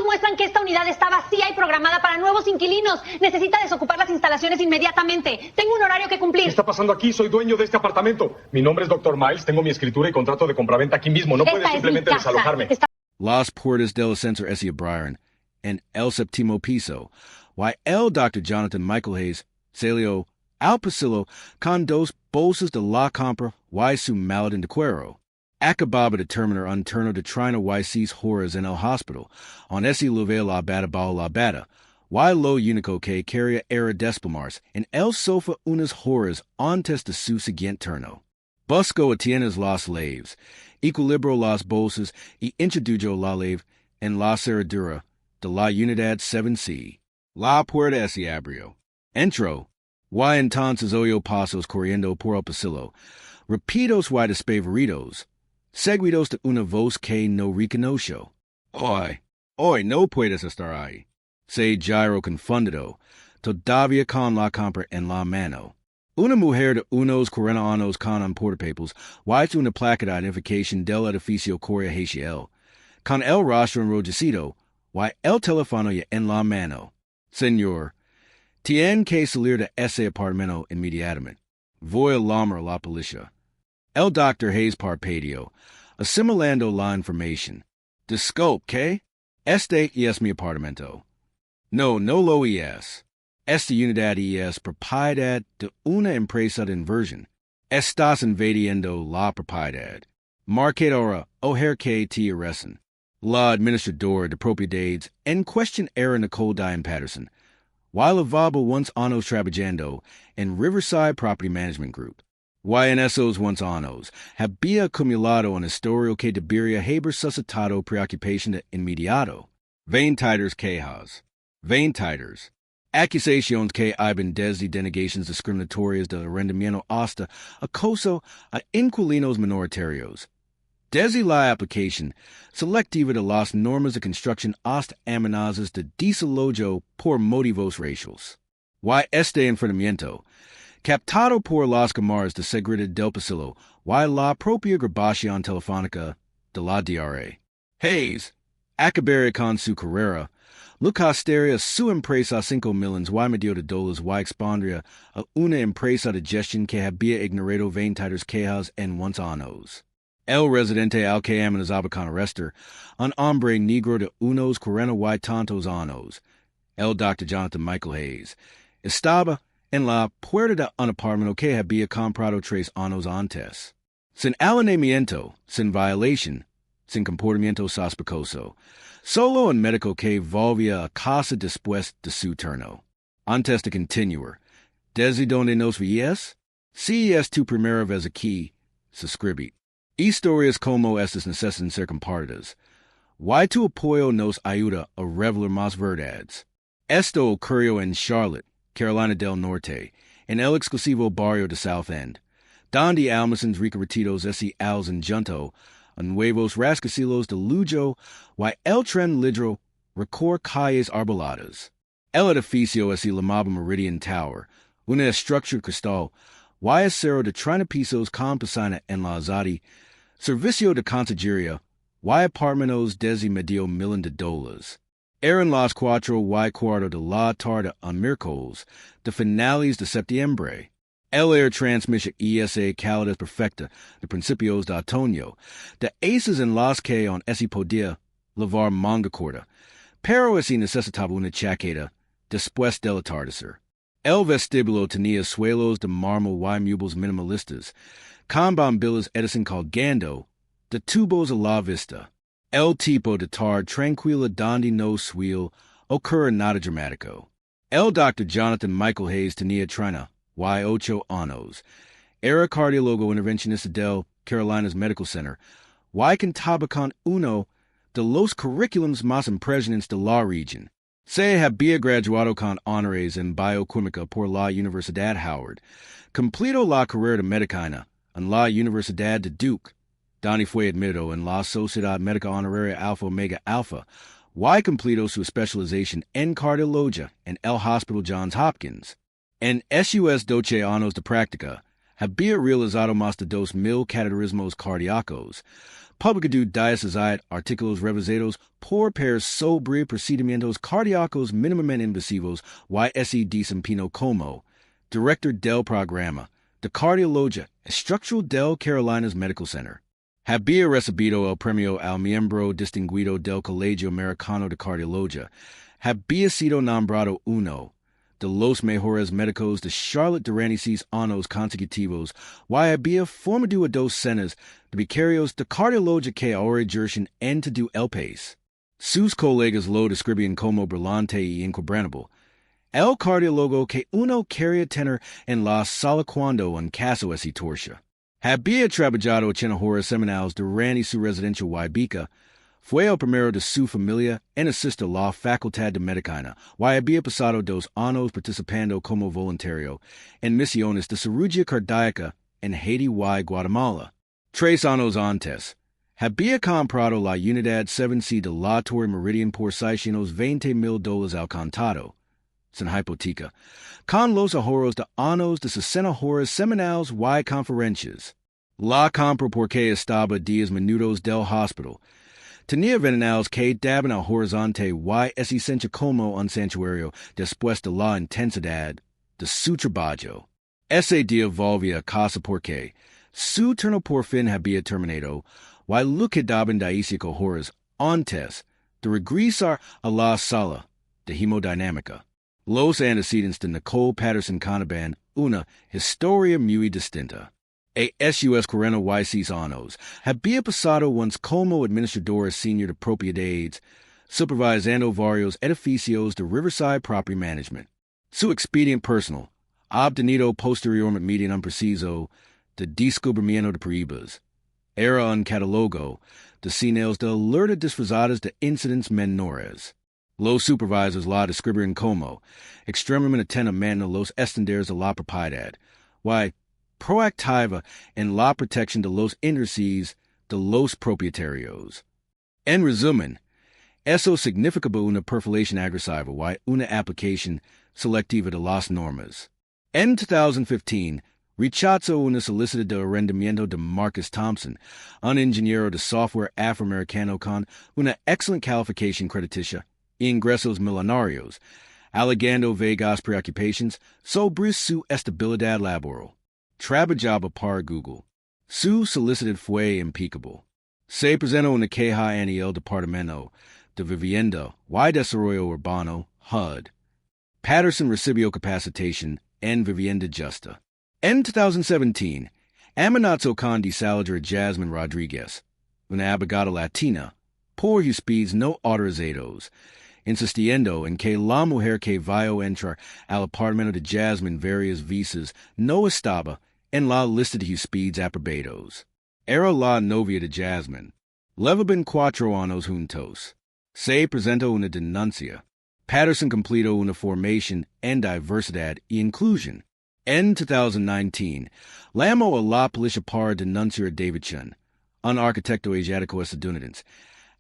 Documentos muestran que esta unidad está vacía y programada para nuevos inquilinos. Necesita desocupar las instalaciones inmediatamente. Tengo un horario que cumplir. ¿Qué está pasando aquí? Soy dueño de este apartamento. Mi nombre es Dr. Miles. Tengo mi escritura y contrato de compraventa aquí mismo. No puede simplemente desalojarme. Las puertas del ascensor S. abrieron en el séptimo piso. Why el Dr. Jonathan Michael Hayes salió al pasillo con dos bolsas de la compra y su maleta de cuero. Acababa de terminar un turno de trino y 6 horas en el hospital. On ese lugar la bata bajo la bata. Y lo único que quería era desplomarse en el sofá unas horas antes de su siguiente turno. Buscó a tienes las llaves, equilibró las bolsas y introdujo la llave en la cerradura de la unidad 7C. La puerta se abrió. Entró. Y entonces oyó pasos corriendo por el pasillo. Rapidos y despavoridos. Seguidos de una voz que no reconoció. Hoy no puedes estar ahí. Se giró confundido, todavía con la compra en la mano. Una mujer de unos 40 años con un portapapers y una placa de identificación del edificio corría hacia él, con el rostro enrojecido y el teléfono ya en la mano. Señor, tiene que salir de ese apartamento inmediatamente. Voy a llamar a la policía. El Dr. Hayes parpadeó, asimilando la información. Disculpe, ¿qué? Este es mi apartamento. No lo es. Esta unidad es propiedad de una empresa de inversión. Estás invadiendo la propiedad. Marcadora ojer que te arrestan. La Administrador de propiedades en cuestión era Nicole Diane Patterson, while lavaba once años trabajando en Riverside Property Management Group. Y en esos once años había acumulado un historial que debería haber suscitado preocupación de inmediato. 20 quejas. 20 acusaciones que iban desde denegaciones discriminatorias del arrendamiento hasta acoso a inquilinos minoritarios. Desde la aplicación selectiva de las normas de construcción hasta amenazas de desalojo por motivos raciales. Y este enfrentamiento, captado por las cámaras de seguridad del pasillo y la propia grabación telefónica de la DRA. Hayes, acabaría con su carrera, lucastaría su empresa a 5 millones y medio de dólares y expondría a una empresa de gestión que había ignorado 20 quejas en 11 años. El residente al que amenazaba con arrestar, un hombre negro de unos 40 y tantos años, el Dr. Jonathan Michael Hayes, estaba en la puerta de un apartamento que había comprado 3 años antes. Sin alineamiento, sin violación, sin comportamiento sospechoso, solo un médico que volvía a casa después de su turno. Antes de continuar, ¿desde donde nos veías? Si es tu primera vez aquí, suscribid. Historias como estas necesitan ser compartidas. Y tu apoyo nos ayuda a revelar más verdades. Esto ocurrió en Charlotte, Carolina del Norte, en el exclusivo barrio de South End, donde almacenes reconvertidos al junto a nuevos rascacielos de lujo y el tren ligero recorre calles arboladas. El edificio es el llamado Meridian Tower, una estructura cristal y acero de 30 pisos con piscina en la azotea, servicio de consejería y apartamentos desde medio millón de dólares. Eran las 4:15 de la tarde a miércoles de finales de septiembre. El air transmisión esa calidad perfecta de principios de otoño, de esas en las que on ese podía lavar manga corta, pero ese necesitaba una chaqueta después del atardecer. El vestíbulo tenía suelos de mármol y muebles minimalistas, con bombillas Edison colgando de tubos a la vista. El tipo de tarde tranquila donde no suele ocurre nada dramático. El Dr. Jonathan Michael Hayes tenía 38 años. Era cardiólogo intervencionista del Carolinas Medical Center y contaba con uno de los currículums más impresionantes de la región. Se había graduado con honores en bioquímica por la Universidad Howard. Completó la carrera de medicina en la Universidad de Duke, donde fue admitido en la Sociedad Médica Honoraria Alpha Omega Alpha, y completó su especialización en cardiología en el Hospital Johns Hopkins. En sus 12 años de práctica, había realizado más de 2,000 cateterismos cardíacos, Publica du dioceside artículos revisados por pares sobre procedimientos cardíacos minimamente invasivos y ese desempeño como Director del Programa de Cardiologia Estructural del Carolinas Medical Center. Había recibido el premio al miembro distinguido del Colegio Americano de Cardiología. Había sido nombrado uno de los mejores médicos de Charlotte durante 6 años consecutivos y había formado 2 cenas de becarios de cardiología que ahora ejercen en todo el país. Sus colegas lo describían como brillante y inquebrantable. El cardiólogo que uno quería tener en la sala cuando un caso así torcia. Había trabajado 80 horas semanales durante su residencia Ibica. Fue el primero de su familia en asistir a la Facultad de Medicina y había pasado 2 años participando como voluntario en misiones de cirugía cardíaca en Haití y Guatemala. 3 años antes, había comprado la unidad 7C de la Torre Meridian por $620,000 al contado, sin hipoteca, con los ahorros de años de 60 horas semanales y conferencias. La compra porque estaba 10 minutos del hospital. Tenía ventanales que daban al horizonte y existencia como un santuario después de la intensidad de su trabajo. Ese día volvía a casa porque su turno por fin había terminado y lo quedaban 15 horas antes de regresar a la sala de hemodinámica. Los antecedentes de Nicole Patterson contaban una historia muy distinta. Sus 46 años había pasado once como administrador senior de propiedades, supervisando varios edificios de Riverside Property Management. Su expediente personal, obtenido posteriormente mediante un proceso de descubrimiento de pruebas, era un catálogo de señales de alerta disfrazadas de incidentes menores. Los supervisors la describían como extremadamente atentamente los estándares de la propiedad, proactiva en la protección de los intereses de los propietarios. En resumen, eso significaba una perfilación agresiva y una aplicación selectiva de las normas. En 2015, rechazó una solicitud de arrendamiento de Marcus Thompson, un ingeniero de software afroamericano con una excelente calificación crediticia y ingresos millonarios, alegando vagas preocupaciones sobre su estabilidad laboral. Trabajaba para Google. Su solicitud fue impecable. Se presentó una queja en el Departamento de Vivienda y Desarrollo Urbano, HUD. Patterson recibió capacitación en vivienda justa. En 2017, amenazó con desalojar a Jasmine Rodríguez, una abogada latina, por huéspedes no autorizados, insistiendo en que la mujer que vio entrar al apartamento de Jasmine varias veces no estaba en la lista de huéspedes aprobados. Era la novia de Jasmine. Llevaban 4 años juntos. Se presentó una denuncia. Patterson completó una formación en diversidad y inclusión. En 2019, llamó a la policía para denunciar a David Chen, un arquitecto asiático estadounidense,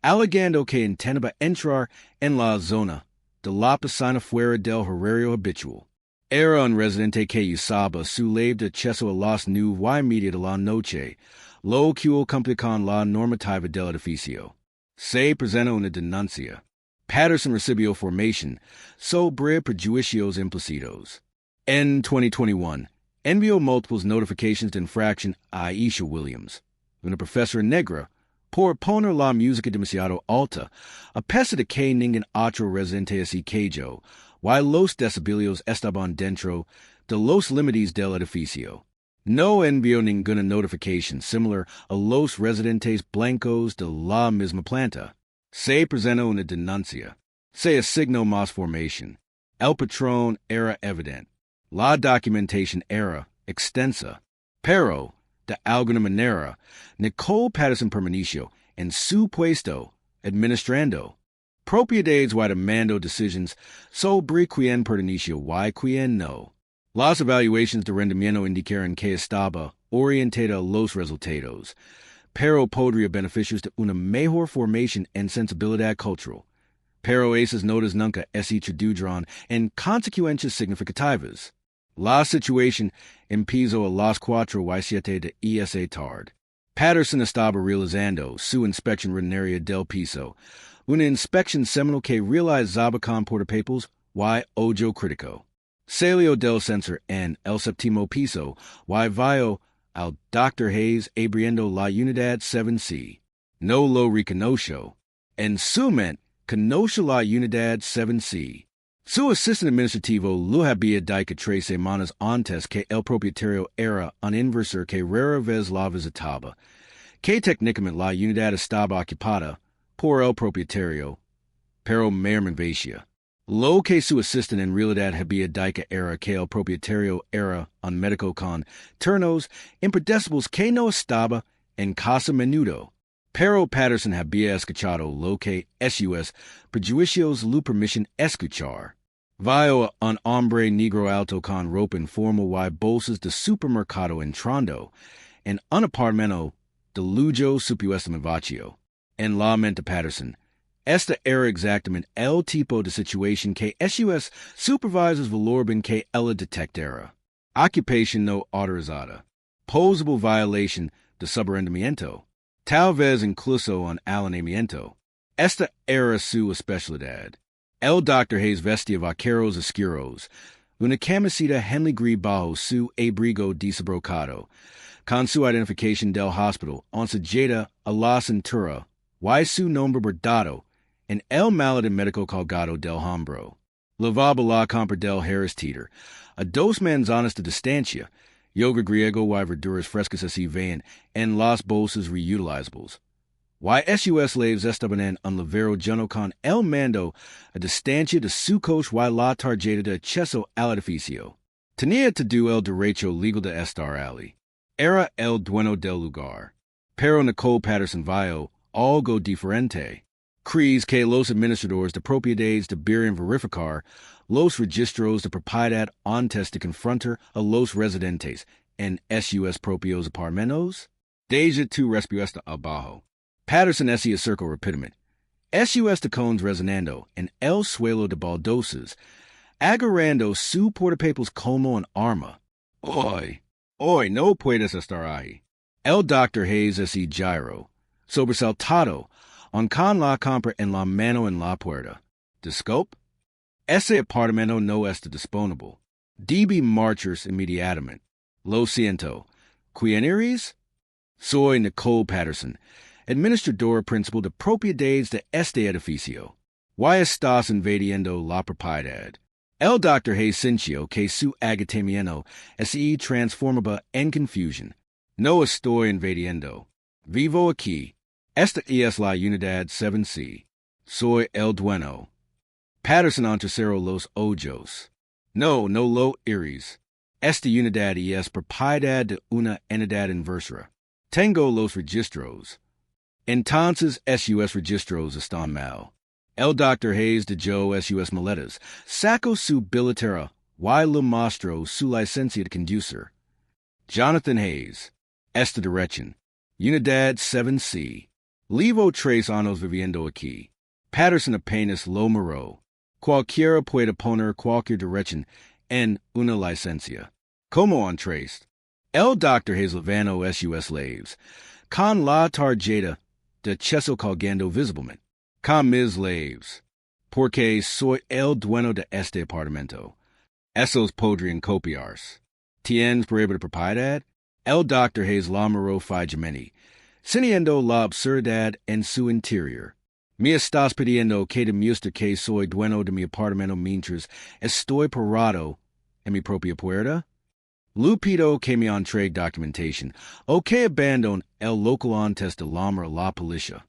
alegando que intentaba entrar en la zona de la piscina fuera del horario habitual. Era un residente que usaba su ley de acceso a las 9:30 de la noche, lo que cumple con la normativa del edificio. Se presentó una denuncia. Patterson recibió formación sobre prejuicios implícitos. En 2021, envió múltiples notifications de infracción a Aisha Williams, una profesora negra, por poner la música demasiado alta, a pesar de que ningún otro residente así cayó, y los decibelios estaban dentro de los límites del edificio. No envió ninguna notificación similar a los residentes blancos de la misma planta. Se presentó una denuncia. Se asignó más formación. El patrón era evidente. La documentación era extensa. Pero, de alguna manera, Nicole Patterson permaneció en su puesto, administrando propiedades y tomando decisiones sobre quién perteneció y quién no. Las evaluaciones de rendimiento indicaron que estaba orientada a los resultados, pero podría beneficiar de una mejor formación en sensibilidad cultural. Pero esas notas nunca se tradujeron en consecuencias significativas. La situación empezó a las 4:07 de esa tarde. Patterson estaba realizando su inspección rutinaria del piso, una inspección seminal que realizaba con portapapers y ojo crítico. Salió del sensor en el séptimo piso y vio al Dr. Hayes abriendo la unidad 7C. No lo reconoció. En su mente, conoció la unidad 7C. Su asistente administrativo lo había dicho 3 semanas antes que el propietario era un inversor que rara vez la visitaba, que técnicamente la unidad estaba ocupada por el propietario, pero meramente vacía. Lo que su asistente en realidad había dicho era que el propietario era un médico con turnos impredecibles que no estaba en casa a menudo. Pero Patterson había escuchado lo que sus prejuicios le permiten escuchar. Vio a un hombre negro alto con ropa informal y bolsas de supermercado entrando en un apartamento de lujo supuestamente vacío. En la mente de Patterson, este era exactamente el tipo de situación que sus supervisors valoraban que ella detectara. Ocupación no autorizada. Posible violación de subarrendamiento. Tal vez incluso un alineamiento. Esta era su especialidad. El Dr. Hayes vestía vaqueros oscuros, una camiseta Henley gris bajo su abrigo desabrocado, con su identificación del hospital ensayada a la cintura, y su nombre bordado en el maletín médico colgado del hombro. Lavaba la compra del Harris Teeter, a 2 manzanas de distancia, yoga griego y verduras frescas así ven en las bolsas reutilizables. Sus slaves estaban en un lavero lleno con el mando a distancia de su coche y la tarjeta de acceso al edificio. Tenía todo el derecho legal de estar allí. Era el dueño del lugar. Pero Nicole Patterson vio algo diferente. Crees que los administradores de propiedades deberían verificar los registros de propiedad antes de confrontar a los residentes en sus propios apartamentos. Deja tu respuesta abajo. Patterson se acercó rápidamente. Sus tacones resonando en el suelo de baldosas, agarrando su portapapers como un arma. Hoy no puedes estar ahí. El Dr. Hayes se giró, sobresaltado, con la compra en la mano en la puerta. Disculpe, ese apartamento no está disponible. Debe marchar inmediatamente. Lo siento. ¿Quién eres? Soy Nicole Patterson, administrador principal de propiedades de este edificio. ¿Y estás invadiendo la propiedad? El Dr. Hayes sintió que su agotamiento se transformaba en confusión. No estoy invadiendo. Vivo aquí. Esta es la unidad 7C. Soy el dueño. Patterson entrecerró los ojos. No lo eres. Esta unidad es propiedad de una entidad inversora. Tengo los registros. Entonces sus registros están mal. El Dr. Hayes dejó sus maletas, sacó su billetera y le mostró su licencia de conducir. Jonathan Hayes. Esta dirección. Unidad 7C. Llevo 3 años viviendo aquí. Patterson apenas lo miró. Cualquiera puede poner cualquier dirección en una licencia. ¿Cómo entraste? El Dr. Hayes levantó sus slaves, con la tarjeta de acceso colgando visiblemente. Con mis slaves, porque soy el dueño de este apartamento. Esos podrían copiarse. ¿Tienes prueba de propiedad? El Dr. Hayes la miró fijamente, sintiendo la absurdidad en su interior. ¿Me estás pidiendo que demuestre que soy dueño de mi apartamento mientras estoy parado en mi propia puerta? Le pido que me entregue documentación o que abandone el local antes de llamar a la policía.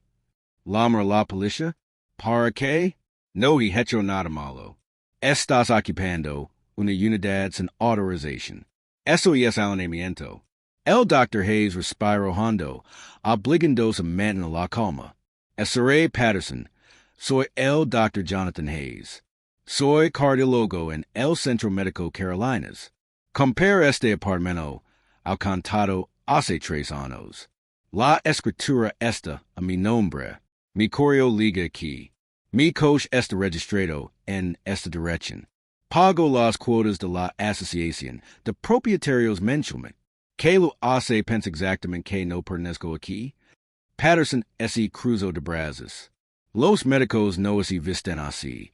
¿Llamar a la policía? ¿Para qué? No he hecho nada malo. Estás ocupando una unidad sin autorización. Eso es alineamiento. El Dr. Hayes respiró hondo, obligándose a mantener la calma. Seré Patterson. Soy el Dr. Jonathan Hayes. Soy cardiólogo en el Centro Médico Carolinas. Compré este apartamento al contado hace 3 años. La escritura está a mi nombre. Mi correo liga aquí. Mi coche está registrado en esta dirección. Pago las cuotas de la asociación de propietarios mensualmente. Que lo hace pens exactamente que no pertenezco aquí. Patterson S.E. Cruzo de Brazos. Los médicos no se visten así.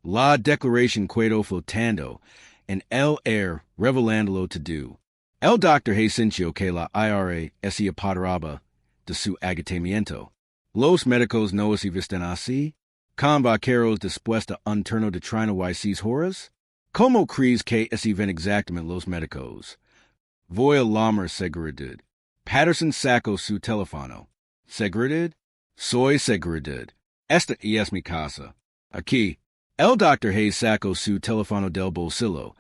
La declaración quedo flotando en el air revelándolo to do. El doctor sintió que la IRA se apoderaba de su agotamiento. Los médicos no se visten así. Con vaqueros después de un turno de 36 horas. ¿Cómo crees que se ven exactamente los médicos? Voy a llamar seguridad. Patterson sacó su teléfono. ¿Seguridad? Soy seguridad. Esta es mi casa. Aquí. El Dr. Hayes sacó su teléfono del bolsillo.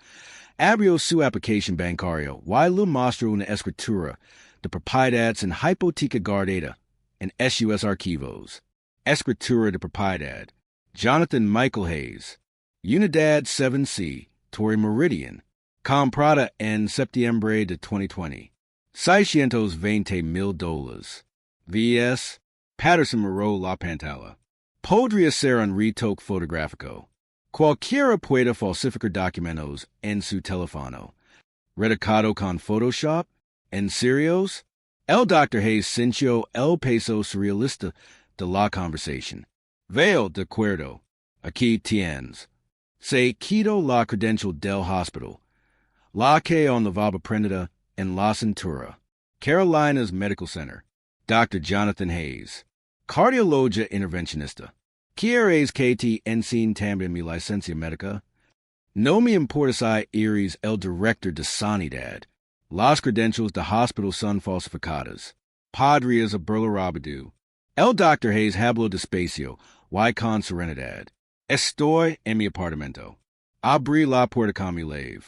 Abrió su aplicación bancaria y le mostró una escritura de propiedades en hipoteca guardada en sus archivos. Escritura de propiedad. Jonathan Michael Hayes. Unidad 7C, Torrey Meridian. Comprada en septiembre de 2020. $620,000. V.S. Patterson miró la pantalla. Podría ser un retoque fotográfico. Cualquiera puede falsificar documentos en su teléfono. Redacado con Photoshop? ¿En serios? El Dr. Hayes sintió el peso surrealista de la conversación. Veo de acuerdo. Aquí tienes. Se quitó la credencial del hospital. La que on lavaba prendida en la cintura. Carolina's Medical Center. Dr. Jonathan Hayes. Cardiologia intervencionista. ¿Quieres que te enseñe también mi licencia médica? No me importa si eres el director de sanidad. Las credencials de hospital son falsificadas. Podrías haberlo robado. El Dr. Hayes habló despacio y con serenidad. Estoy en mi apartamento. Abrí la puerta con mi llave.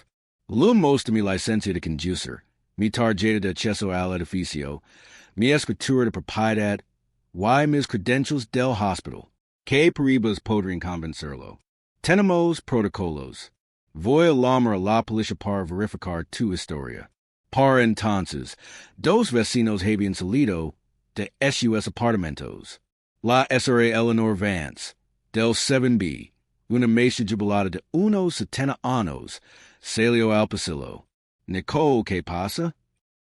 Le mostré mi licencia de conducir, mi tarjeta de acceso al edificio, mi escritura de propiedad y mis credentials del hospital. ¿Qué pruebas podrían convencerlo? Tenemos protocolos. Voy a llamar a la policía para verificar tu historia. Para entonces, dos vecinos habían salido de sus apartamentos. La SRA Eleanor Vance, del 7B, una maestra jubilada de unos 70 años, salió al pasillo. Nicole, ¿qué pasa?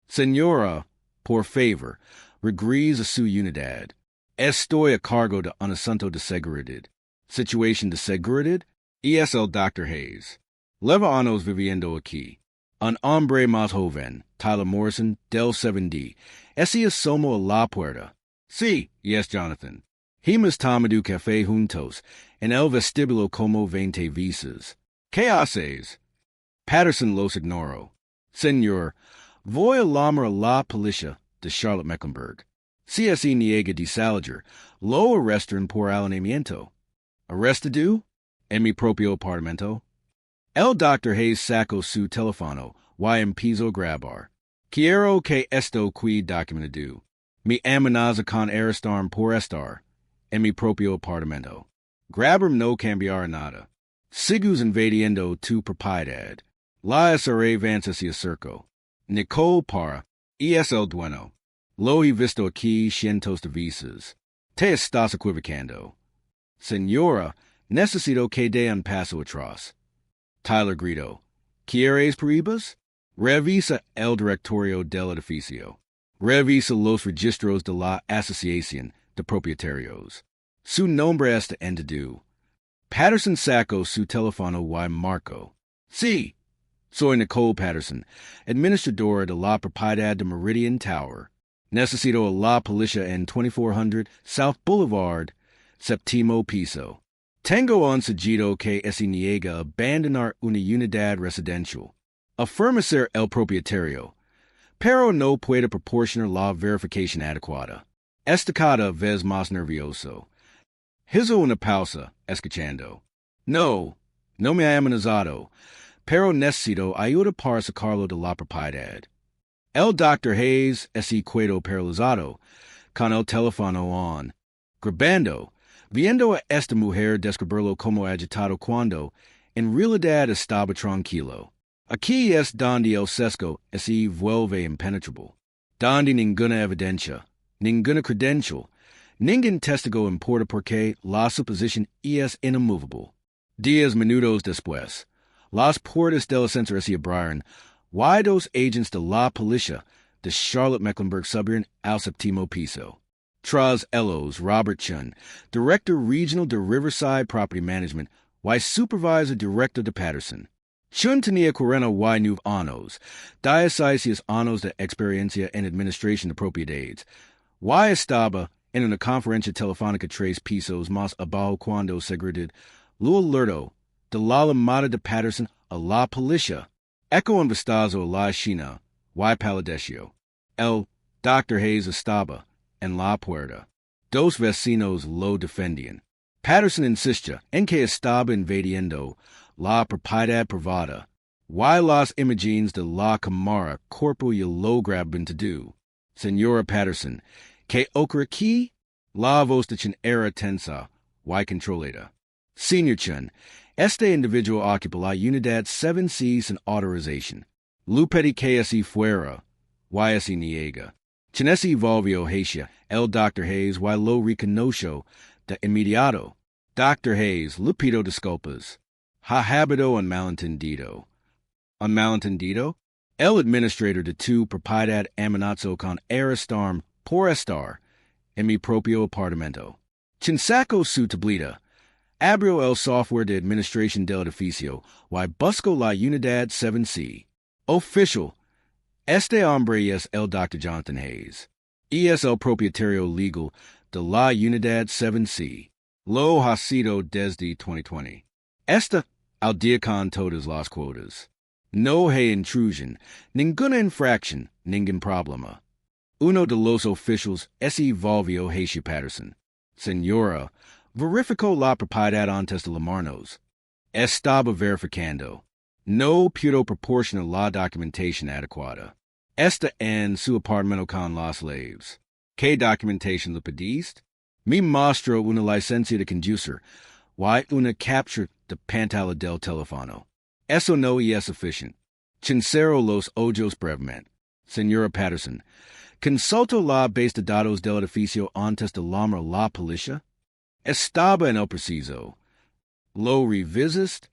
Señora, por favor, regrese a su unidad. Estoy a cargo de un asunto de seguridad. Situación de seguridad? Es el Dr. Hayes. Lleva años viviendo aquí. Un hombre más joven, Tyler Morrison, del 7D. Ese asomó a la puerta. Sí, yes, Jonathan. Hemos tomado café juntos en el vestíbulo como 20 veces. ¿Qué haces? Patterson los ignoró. Señor, voy a llamar a la policía de Charlotte Mecklenburg. Si se niega desalojar, lo arrestan por allanamiento. ¿Arrestado? En mi propio apartamento. El Dr. Hayes sacó su teléfono y empezó a grabar. Quiero que esto quede documentado. Mi amenaza con arrestarme por estar en mi propio apartamento. Grabar no cambiará nada. Sigues invadiendo tu propiedad. La SRA Vance se acercó. Nicole para. Es el dueño. Lo he visto aquí cientos de veces. Te estás equivocando. Señora, necesito que dé un paso atrás. Tyler gritó. ¿Quieres pruebas? Revisa el directorio del edificio. Revisa los registros de la Asociación de Propietarios. Su nombre está entendido. Patterson sacó su teléfono y marcó. Sí, soy Nicole Patterson, administradora de la propiedad de Meridian Tower. Necesito a la policía en 2400 South Boulevard, séptimo piso. Tengo un seguido que se niega a abandonar una unidad residencial. Afirma ser el propietario, pero no puede proporcionar la verificación adecuada. Está cada vez más nervioso. Hizo una pausa, escuchando. No me ha amenazado, pero necesito ayuda para sacarlo de la propiedad. El Dr. Hayes se quedó paralizado, con el teléfono on, grabando, viendo a esta mujer describirlo como agitado cuando, en realidad estaba tranquilo. Aquí es donde el sesgo se vuelve impenetrable, donde ninguna evidencia, ninguna credencial, ningún testigo importa porque la suposición es inmovable. 10 minutos después, las puertas del ascensor se abrieron Why dos agents de la Policia de Charlotte Mecklenburg Subern al Septimo Piso. Tras Ellos, Robert Chun, Director Regional de Riverside Property Management, why Supervisor Director de Patterson. Chun tenía 40 nueve años, diecisiete años de experiencia en administración de propiedades. Why estaba en una conferencia telefónica 3 pisos más abajo cuando segredid lo alerto de la llamada de Patterson a la Policia. Echo un vistazo a la China, why palideció. El Dr. Hayes estaba en la puerta. Dos vecinos lo defendían. Patterson insistía en que estaba invadiendo la propiedad privada. Why las imágenes de la cámara corpo y lo graban to do. Señora Patterson, que ocurre aquí? La voz de Chun era tensa, why controlada. Senior Chun, este individuo ocupa la unidad 7C sin autorización. Lupeti que así fuera, why así niega. Chun ese volvió hacia el Dr. Hayes, why lo reconoció de inmediato. Dr. Hayes, Lupito disculpas. Ha habito un malentendido. Un malentendido? El administrador de tu propiedad amenazó con arrestarme por estar en mi propio apartamento. Chun sacó su tablita. Abrió el software de administración del edificio, y buscó la unidad 7C. Official, este hombre es el Dr. Jonathan Hayes. Y es el propietario legal de la unidad 7C. Lo ha sido desde 2020. Esta al día con todas las cuotas. No hay intrusión, ninguna infracción, ningún problema. Uno de los oficiales se volvió hacia Patterson. Señora, verificó la propiedad antes de llamarnos. Estaba verificando. No pudo proporcionar la documentación adecuada. Está en su apartamento con las slaves. ¿Qué documentación le pediste? Me mostró una licencia de conducir, y una captura de pantalla del teléfono. Eso no es suficiente. Sincero los ojos brevemente. Señora Patterson, consultó la base de datos del edificio antes de llamar a la policía. Estaba en el preciso. ¿Lo revisist?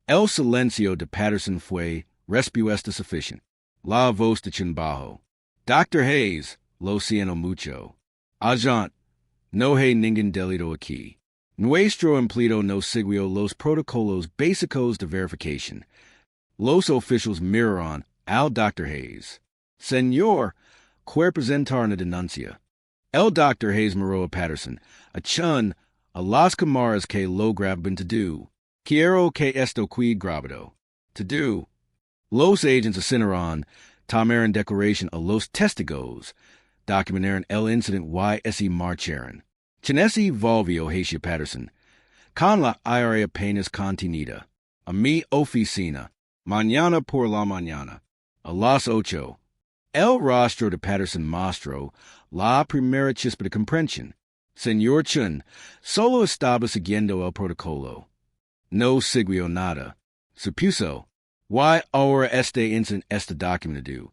El silencio de Patterson fue respuesta suficiente. La voz de Chun bajo. Dr. Hayes, lo siento mucho. Agent, no hay ningún delito aquí. Nuestro empleado no siguió los protocolos básicos de verificación. Los oficiales miraron al Dr. Hayes. Señor, ¿quiere presentar una denuncia? El Dr. Hayes miró a Patterson, a Chun, a las cámaras que lo graban to do. Quiero que esto quede grabado. To do. Los agents asinaron, tomaron declaración a los testigos, documentaron el incident y se marcharon. Chinesi volvió hacia Patterson. Con la área apenas contenida. A mi oficina. Mañana por la mañana. A las 8. El rostro de Patterson mostró la primera chispa de comprensión. Señor Chun, solo estaba siguiendo el protocolo. No siguió nada. Supuso. Why ahora este incident está documentado.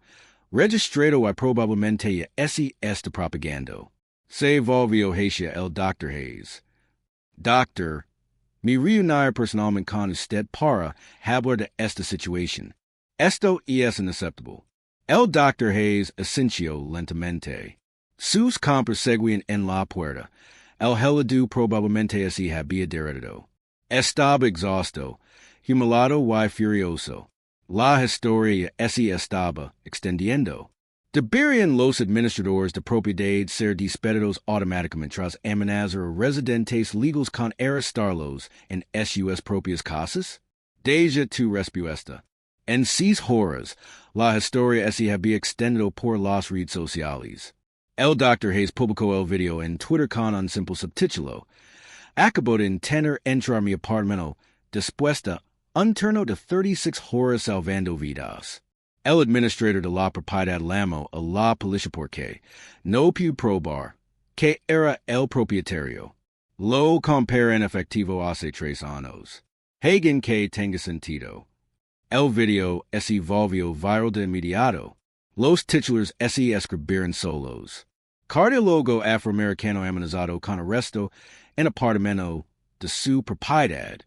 Registrado y probablemente ya está propagando. Se volvió hacia el Dr. Hayes. Doctor, me reunir personalmente con usted para hablar de esta situación. Esto es inaceptable. El Dr. Hayes asintió lentamente. Sus compras seguían en la puerta. El helado probablemente se había derretido. Estaba exhausto, humillado y furioso. La historia se estaba extendiendo. Deberían los administradores de propiedades ser despedidos automáticamente tras amenazar a residentes legales con arrestarlos en sus propias casas? Deja tu respuesta. En 6 horas, la historia se había extendido por las redes sociales. El Dr. Hayes publicó el video en Twitter con un simple subtítulo. Acabo de intentar entrar mi apartamento después de un turno de 36 horas salvando vidas. El administrador de la propiedad llamó a la policía porque no pudo probar que era el propietario. Lo compré en efectivo hace 3 años. Hagan que tenga sentido. El video se volvió viral de inmediato. Los titulares se escribieron solos. Cardiólogo afroamericano amenazado con arresto en apartamento de su propiedad.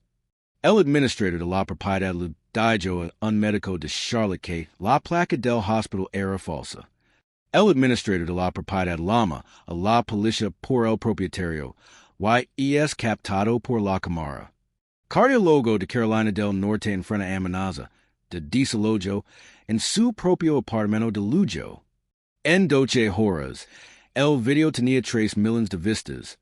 El Administrador de la propiedad del daño un médico de Charlotte que la placa del hospital era falsa. El Administrador de la propiedad llama a la policía por el propietario, y es captado por la cámara. Cardiólogo de Carolina del Norte enfrenta amenaza de desalojo en su propio apartamento de lujo. En 12 horas, el video tenía 3 millones de vistas.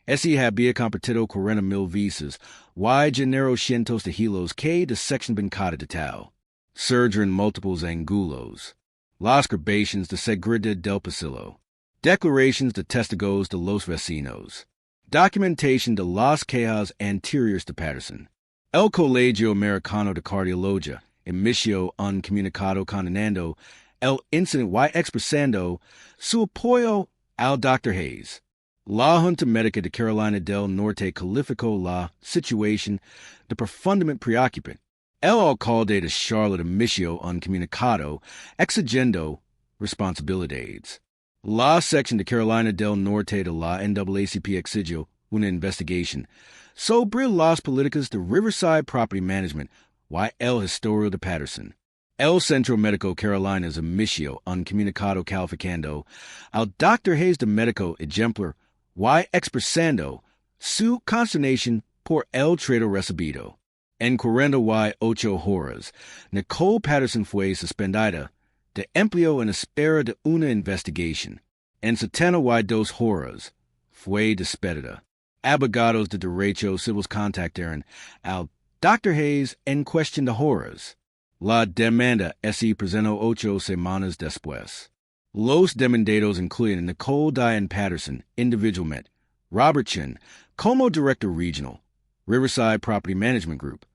Ese había compartido 40,000 visas, y generó cientos de hilos que de sección bancada de tal. Surge en múltiples ángulos. Las grabaciones de seguridad del pasillo. Declarations de testigos de los vecinos. Documentation de las quejas anteriores de Patterson. El Colegio Americano de Cardiología emitió un comunicado condenando el incidente y expresando su apoyo al Dr. Hayes. La Junta Médica de Carolina del Norte calificó la situación de profundamente preocupante. El alcalde de Charlotte emitió un comunicado exigiendo responsabilidades. La sección de Carolina del Norte de la NAACP exigió una investigación sobre las políticas de Riverside Property Management y el historial de Patterson. El Centro Médico Carolinas emitió un comunicado calificando al Dr. Hayes de médico ejemplar y expresando su consternación por el trato recibido. En 48 horas, Nicole Patterson fue suspendida de empleo en espera de una investigación. En 72 horas, fue despedida. Abogados de derechos civiles contactaron al Dr. Hayes en cuestión de horas. La demanda se presentó 8 semanas después. Los demandados incluyen Nicole Diane Patterson individualmente, Robert Chin como director regional, Riverside Property Management Group,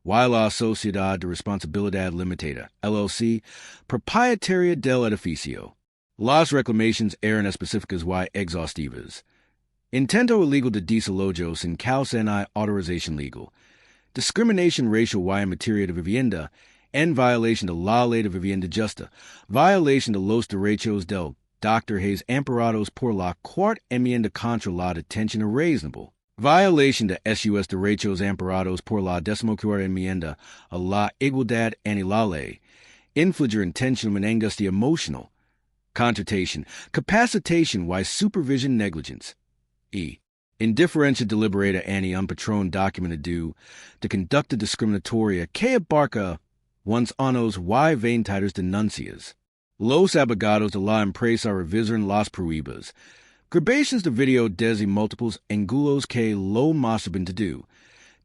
y la Sociedad de Responsabilidad Limitada, LLC, propietaria del edificio. Las reclamaciones eran específicas y exhaustivas. Intento ilegal de desalojo sin causa ni autorización legal. Discrimination racial y en materia de vivienda, en violación de la ley de vivienda justa, violación de los derechos del Dr. Hayes amparados por la cuarta enmienda contra la detención irreasonable, violación de sus derechos amparados por la 14ª enmienda a la igualdad en la ley, infligir intention en angustia emotional, contratation, capacitation y supervision negligence, e. Indifferencia deliberata ante un patrón documentado de conducta discriminatoria que abarca one's anos y veintidos denuncias. Los abogados de la empresa revisaron las pruebas. Grabaciones de video desde múltiples ángulos que lo mostraban todo.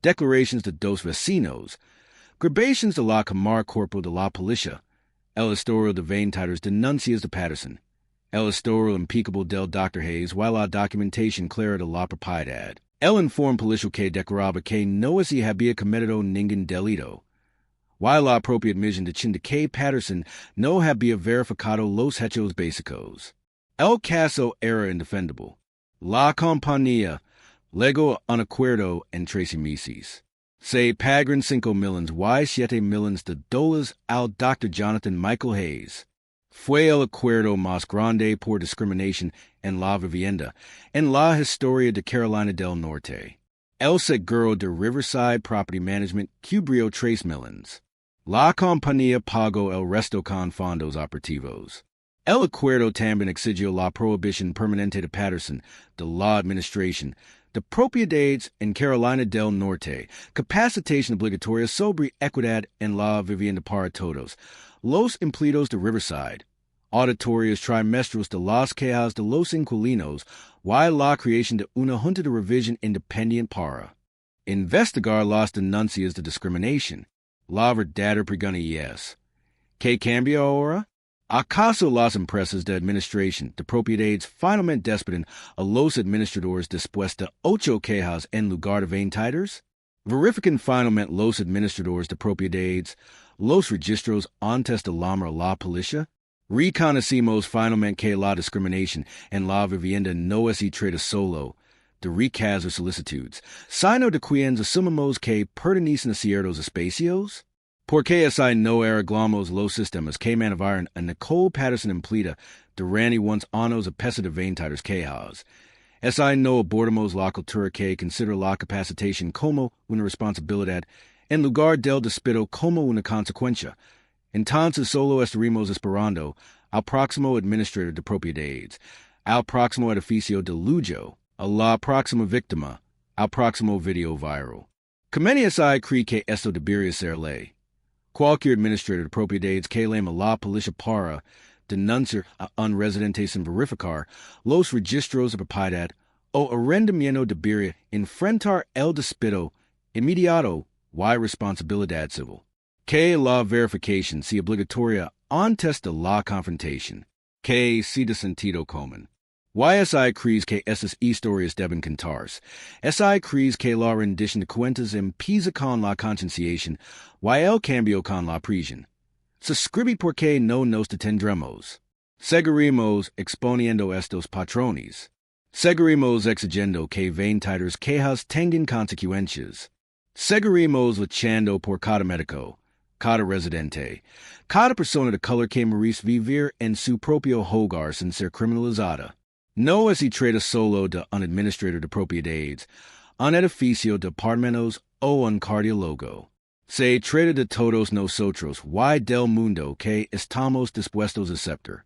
Declaraciones de 2 vecinos. Grabaciones de la cámara corporal de la policía. El historial de veintidos denuncias de Patterson. El historial impecable del Dr. Hayes y la documentación clara de la propiedad. El informe policial que declaraba que no se había cometido ningún delito. Y la propia admisión de Chin de que Patterson no había verificado los hechos básicos. El caso era indefendible. La compañía legó un acuerdo en 13 meses. Se pagaron 5 millones y 7 millones de dólares al Dr. Jonathan Michael Hayes. Fue el acuerdo más grande por discriminación en la vivienda en la historia de Carolina del Norte. El seguro de Riverside Property Management cubrió 3 millones. La compañía pagó el resto con fondos operativos. El acuerdo también exigió la prohibición permanente de Patterson de la administración de propiedades en Carolina del Norte, capacitación obligatoria sobre equidad en la vivienda para todos, los empleados de Riverside, auditorios trimestrales de las quejas de los inquilinos y la creación de una junta de revisión independiente para investigar las denuncias de discriminación. La verdadera pregunta es, ¿qué cambia ahora? ¿Acaso las empresas de administración de propiedades finalmente despiden a los administradores después de 8 quejas en lugar de 22? ¿Verifican finalmente los administradores de propiedades los registros antes de llamar a la policía? ¿Reconocimos finalmente que la discriminación en la vivienda no es y trata solo de ricas o solicitudes, sino de quienes asumimos que pertenecen a ciertos espacios? ¿Por qué así no arreglamos los sistemas que mantienen a Nicole Patterson empleada durante unos años a pesar de 22 quejas? Si no abortamos la cultura que considera la capacitación como una responsabilidad en lugar del despido como una consecuencia. Entonces solo estaremos esperando al próximo administrador de propiedades, al próximo edificio de lujo, a la próxima víctima, al próximo video viral. Como si cree que esto debería ser ley. Cualquier administrador de propiedades que llame a la policía para denunciar a un residente sin verificar los registros de propiedad o arrendamiento debería enfrentar el despido inmediato y responsabilidad civil. Que la verificación sea obligatoria antes de la confrontación. Que sea de sentido común. Si crees que estas historias deben contarse. Si crees que la rendición de cuentas empieza con la concienciación y el cambio con la prisión. Suscribe porque no nos detendremos. Seguiremos exponiendo estos patrones. Seguiremos exigiendo que veintidos quejas tengan consecuencias. Seguiremos luchando por cada médico, cada residente, cada persona de color que merece vivir en su propio hogar sin ser criminalizada. No se trata solo de un administrador de propiedades, un edificio de apartamentos o un cardiólogo. Se trata de todos nosotros y del mundo que estamos dispuestos a aceptar.